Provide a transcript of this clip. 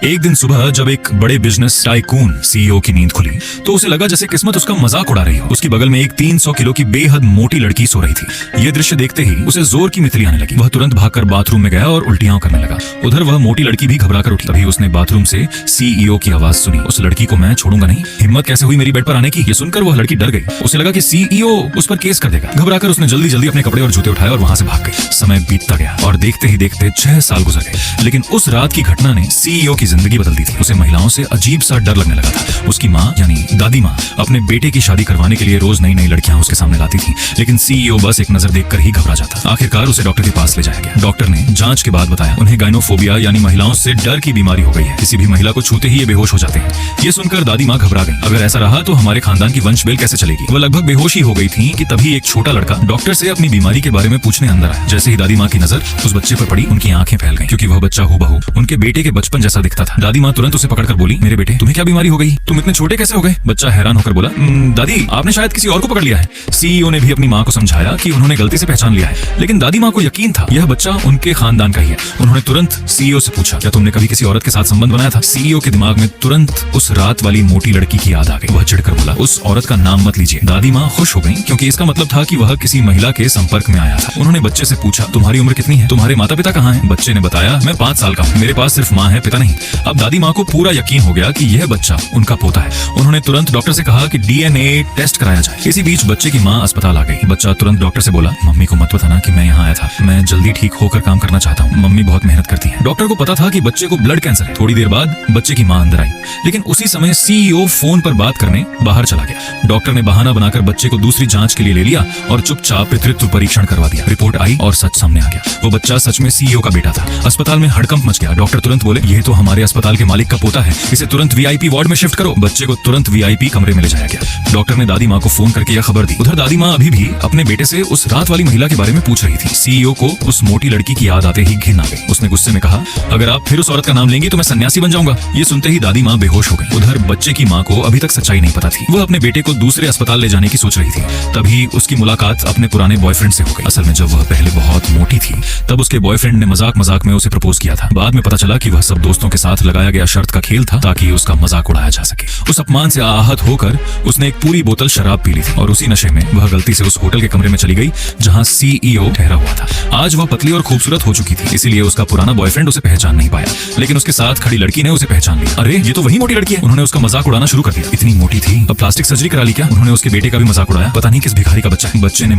एक दिन सुबह जब एक बड़े बिजनेस टाइकून सीईओ की नींद खुली तो उसे लगा जैसे किस्मत उसका मजाक उड़ा रही हो। उसकी बगल में एक 300 किलो की बेहद मोटी लड़की सो रही थी। यह दृश्य देखते ही उसे जोर की मितली आने लगी। वह तुरंत भागकर बाथरूम में गया और उल्टियां करने लगा। उधर वह मोटी लड़की भी घबराकर उठी। तभी उसने बाथरूम से सीईओ की आवाज सुनी, उस लड़की को मैं छोड़ूंगा नहीं। हिम्मत कैसे हुई मेरी बेड पर आने की। ये सुनकर वह लड़की डर गई। उसे लगा कि सीईओ उस पर केस कर देगा। घबराकर उसने जल्दी जल्दी अपने कपड़े और जूते उठाए और वहां से भाग गई। समय बीतता गया और देखते ही देखते 6 साल गुजर गए। लेकिन उस रात की घटना ने सीईओ की जिंदगी बदल दी थी। उसे महिलाओं से अजीब सा डर लगने लगा था। उसकी माँ यानी दादी माँ अपने बेटे की शादी करवाने के लिए रोज नई नई लड़कियां उसके सामने लाती थी। लेकिन सीईओ बस एक नजर देखकर ही घबरा जाता। आखिरकार उसे डॉक्टर के पास ले जाया गया। डॉक्टर ने जांच के बाद बताया उन्हें गाइनोफोबिया यानी महिलाओं से डर की बीमारी हो गई है। किसी भी महिला को छूते ही ये बेहोश हो जाते हैं। ये सुनकर दादी माँ घबरा गई। अगर ऐसा रहा तो हमारे खानदान की वंश बेल कैसे चलेगी। वह लगभग बेहोश ही हो गई थी कि तभी एक छोटा लड़का डॉक्टर से अपनी बीमारी के बारे में पूछने अंदर आया। जैसे ही दादी माँ की नजर उस बच्चे पर पड़ी, उनकी आंखें फैल गईं, क्योंकि वह बच्चा हूबहू उनके बेटे के बचपन जैसा दिखता था। दादी माँ तुरंत उसे पकड़कर बोली, मेरे बेटे तुम्हें क्या बीमारी हो गई, तुम इतने छोटे कैसे हो गए। बच्चा हैरान होकर बोला, दादी आपने शायद किसी और को पकड़ लिया है। सीईओ ने भी अपनी माँ को समझाया कि उन्होंने गलती से पहचान लिया है। लेकिन दादी माँ को यकीन था यह बच्चा उनके खानदान का ही है। उन्होंने तुरंत सीईओ से पूछा, क्या तुमने कभी किसी औरत के साथ संबंध बनाया था। सीईओ के दिमाग में तुरंत उस रात वाली मोटी लड़की की याद आ गई। वह चिढ़कर बोला, उस औरत का नाम मत लीजिए। दादी माँ खुश हो गई, क्योंकि इसका मतलब था कि वह किसी महिला के संपर्क में आया था। उन्होंने बच्चे से पूछा, तुम्हारी उम्र कितनी है, तुम्हारे माता पिता कहाँ हैं। बच्चे ने बताया, मैं 5 साल का हूँ, मेरे पास सिर्फ माँ है, पिता नहीं। अब दादी माँ को पूरा यकीन हो गया कि यह बच्चा उनका पोता है। उन्होंने तुरंत डॉक्टर से कहा कि डीएनए टेस्ट कराया जाए। इसी बीच बच्चे की माँ अस्पताल आ गई। बच्चा तुरंत डॉक्टर से बोला, मम्मी को मत बताना कि मैं यहाँ आया था, मैं जल्दी ठीक होकर काम करना चाहता हूँ, मम्मी बहुत मेहनत करती है। डॉक्टर को पता था कि बच्चे को ब्लड कैंसर है। थोड़ी देर बाद बच्चे की माँ अंदर आई, लेकिन उसी समय सीईओ फोन पर बात करने बाहर चला गया। डॉक्टर ने बहाना बनाकर बच्चे को दूसरी जांच के लिए ले लिया और चुपचाप पितृत्व परीक्षण करवा दिया। रिपोर्ट आई और सच सामने आ गया। वो बच्चा सच में सीईओ का बेटा था। अस्पताल में हड़कंप मच गया। डॉक्टर तुरंत बोले, ये तो हमारे अस्पताल के मालिक का पोता है, इसे तुरंत वीआईपी वार्ड में शिफ्ट करो। बच्चे को तुरंत वीआईपी कमरे में ले जाया गया। डॉक्टर ने दादी माँ को फोन करके यह खबर दी। उधर दादी माँ अभी भी अपने बेटे से उस रात वाली महिला के बारे में पूछ रही थी। सीईओ को उस मोटी लड़की की याद आते ही घिन आ गई। उसने गुस्से में कहा, अगर आप फिर उस औरत का नाम लेंगी तो मैं सन्यासी बन जाऊंगा। ये सुनते ही दादी माँ बेहोश हो गई। उधर बच्चे की माँ को अभी तक सच्चाई नहीं पता थी। वह अपने बेटे को दूसरे अस्पताल ले जाने की सोच रही थी। तभी उसकी मुलाकात अपने पुराने बॉयफ्रेंड से हो गई। असल में जब वह पहले बहुत मोटी थी तब उसके बॉयफ्रेंड ने मजाक मजाक में उसे प्रपोज किया था। बाद में पता चला कि वह सब दोस्तों के साथ लगाया गया शर्त का खेल था ताकि उसका मजाक उड़ाया जा सके। उस अपमान से आहत होकर उसने एक पूरी बोतल शराब पी ली थी और उसी नशे में वह गलती से उस होटल के कमरे में चली गई जहां सीईओ ठहरा हुआ था। आज वह पतली और खूबसूरत हो चुकी थी, इसीलिए उसका पुराना बॉयफ्रेंड उसे पहचान नहीं पाया। लेकिन उसके साथ खड़ी लड़की ने उसे पहचान लिया। अरे ये तो वही मोटी लड़की है। उन्होंने उसका मजाक उड़ाना शुरू कर दिया। इतनी मोटी थी, अब प्लास्टिक सर्जरी करा ली क्या। उन्होंने उसके बेटे का भी मजाक उड़ाया। पता नहीं किस भिखारी का बच्चा है। बच्चे ने